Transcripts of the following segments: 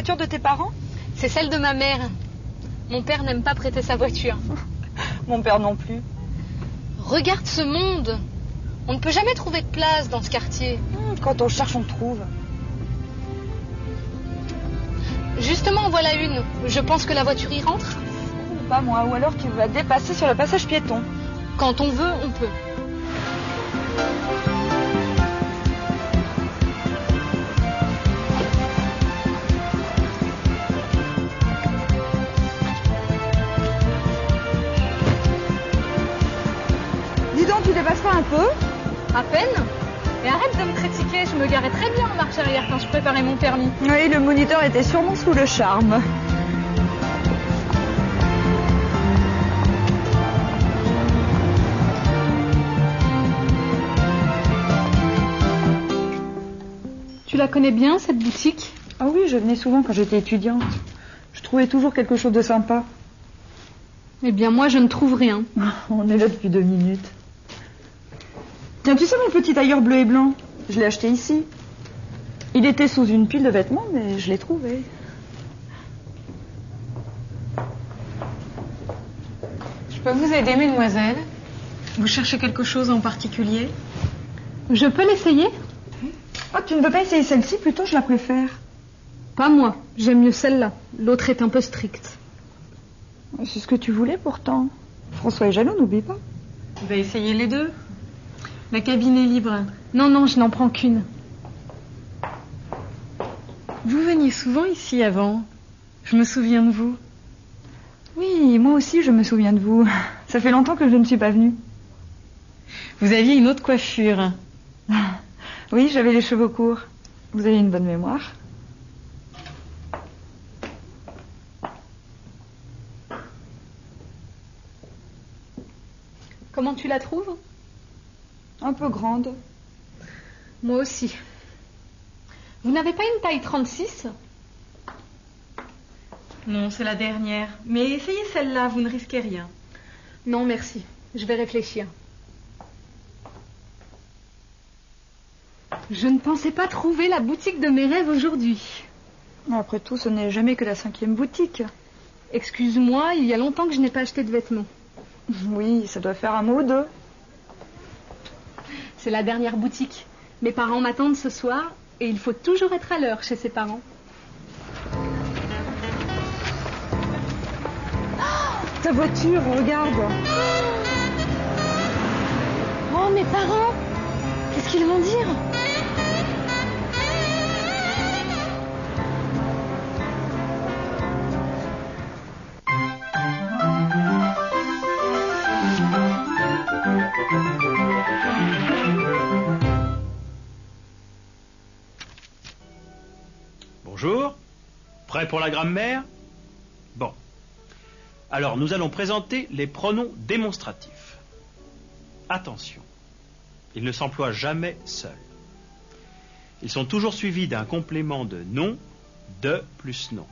voiture de tes parents? C'est celle de ma mère. Mon père n'aime pas prêter sa voiture. Mon père non plus. Regarde ce monde. On ne peut jamais trouver de place dans ce quartier. Quand on cherche, on trouve. Justement, en voilà une. Je pense que la voiture y rentre. Pas moi, ou alors tu vas dépasser sur le passage piéton. Quand on veut, on peut. Dis donc, tu dépasses pas un peu? À peine. Et arrête de me critiquer, je me garais très bien en marche arrière quand je préparais mon permis. Oui, le moniteur était sûrement sous le charme. Tu la connais bien, cette boutique? Ah oui, je venais souvent quand j'étais étudiante. Je trouvais toujours quelque chose de sympa. Eh bien, moi, je ne trouve rien. On est là depuis 2 minutes. Tiens, tu sais mon petit tailleur bleu et blanc? Je l'ai acheté ici. Il était sous une pile de vêtements, mais je l'ai trouvé. Je peux vous aider, mesdemoiselles? Vous cherchez quelque chose en particulier? Je peux l'essayer? Ah, tu ne veux pas essayer celle-ci? Plutôt, je la préfère. Pas moi, j'aime mieux celle-là. L'autre est un peu stricte. C'est ce que tu voulais pourtant. François est jaloux, n'oublie pas. On va essayer les deux. La cabine est libre. Non, non, je n'en prends qu'une. Vous veniez souvent ici avant. Je me souviens de vous. Oui, moi aussi, je me souviens de vous. Ça fait longtemps que je ne suis pas venue. Vous aviez une autre coiffure. Oui, j'avais les cheveux courts. Vous avez une bonne mémoire. Comment tu la trouves? Un peu grande. Moi aussi. Vous n'avez pas une taille 36? Non, c'est la dernière. Mais essayez celle-là, vous ne risquez rien. Non, merci. Je vais réfléchir. Je ne pensais pas trouver la boutique de mes rêves aujourd'hui. Après tout, ce n'est jamais que la 5e boutique. Excuse-moi, il y a longtemps que je n'ai pas acheté de vêtements. Oui, ça doit faire un mois ou deux. C'est la dernière boutique. Mes parents m'attendent ce soir et il faut toujours être à l'heure chez ses parents. Ta voiture, regarde. Oh, mes parents! Qu'est-ce qu'ils vont dire? Bonjour, prêt pour la grammaire? Bon. Alors, nous allons présenter les pronoms démonstratifs. Attention, ils ne s'emploient jamais seuls. Ils sont toujours suivis d'un complément de nom, de plus nom,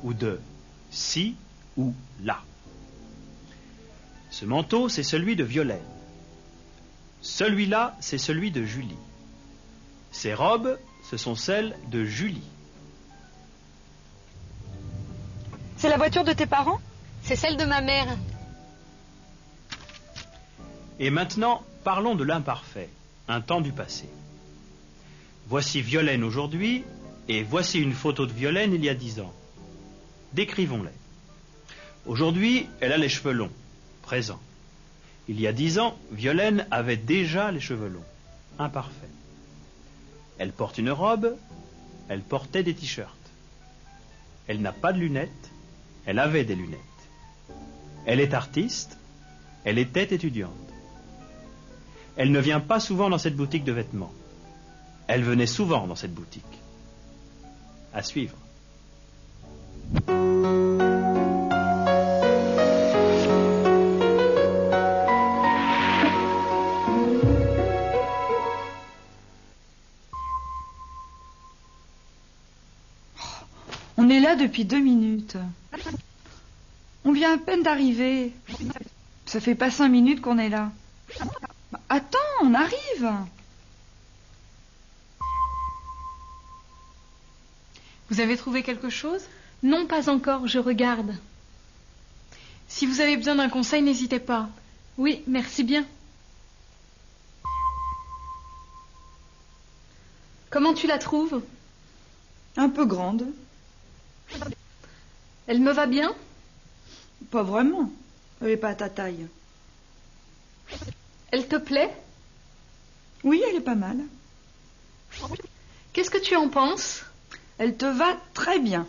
ou de si ou là. Ce manteau, c'est celui de Violaine. Celui-là, c'est celui de Julie. Ces robes, ce sont celles de Julie. C'est la voiture de tes parents? C'est celle de ma mère. Et maintenant, parlons de l'imparfait, un temps du passé. Voici Violaine aujourd'hui, et voici une photo de Violaine il y a 10 ans. Décrivons-les. Aujourd'hui, elle a les cheveux longs, présent. Il y a 10 ans, Violaine avait déjà les cheveux longs, imparfait. Elle porte une robe, elle portait des t-shirts. Elle n'a pas de lunettes, elle avait des lunettes. Elle est artiste, elle était étudiante. Elle ne vient pas souvent dans cette boutique de vêtements. Elle venait souvent dans cette boutique. À suivre. On est là depuis 2 minutes. On vient à peine d'arriver. Ça fait pas 5 minutes qu'on est là. Attends, on arrive. Vous avez trouvé quelque chose? Non, pas encore, je regarde. Si vous avez besoin d'un conseil, n'hésitez pas. Oui, merci bien. Comment tu la trouves? Un peu grande. Elle me va bien? Pas vraiment. Elle n'est pas à ta taille. Elle te plaît? Oui, elle est pas mal. Qu'est-ce que tu en penses? Elle te va très bien.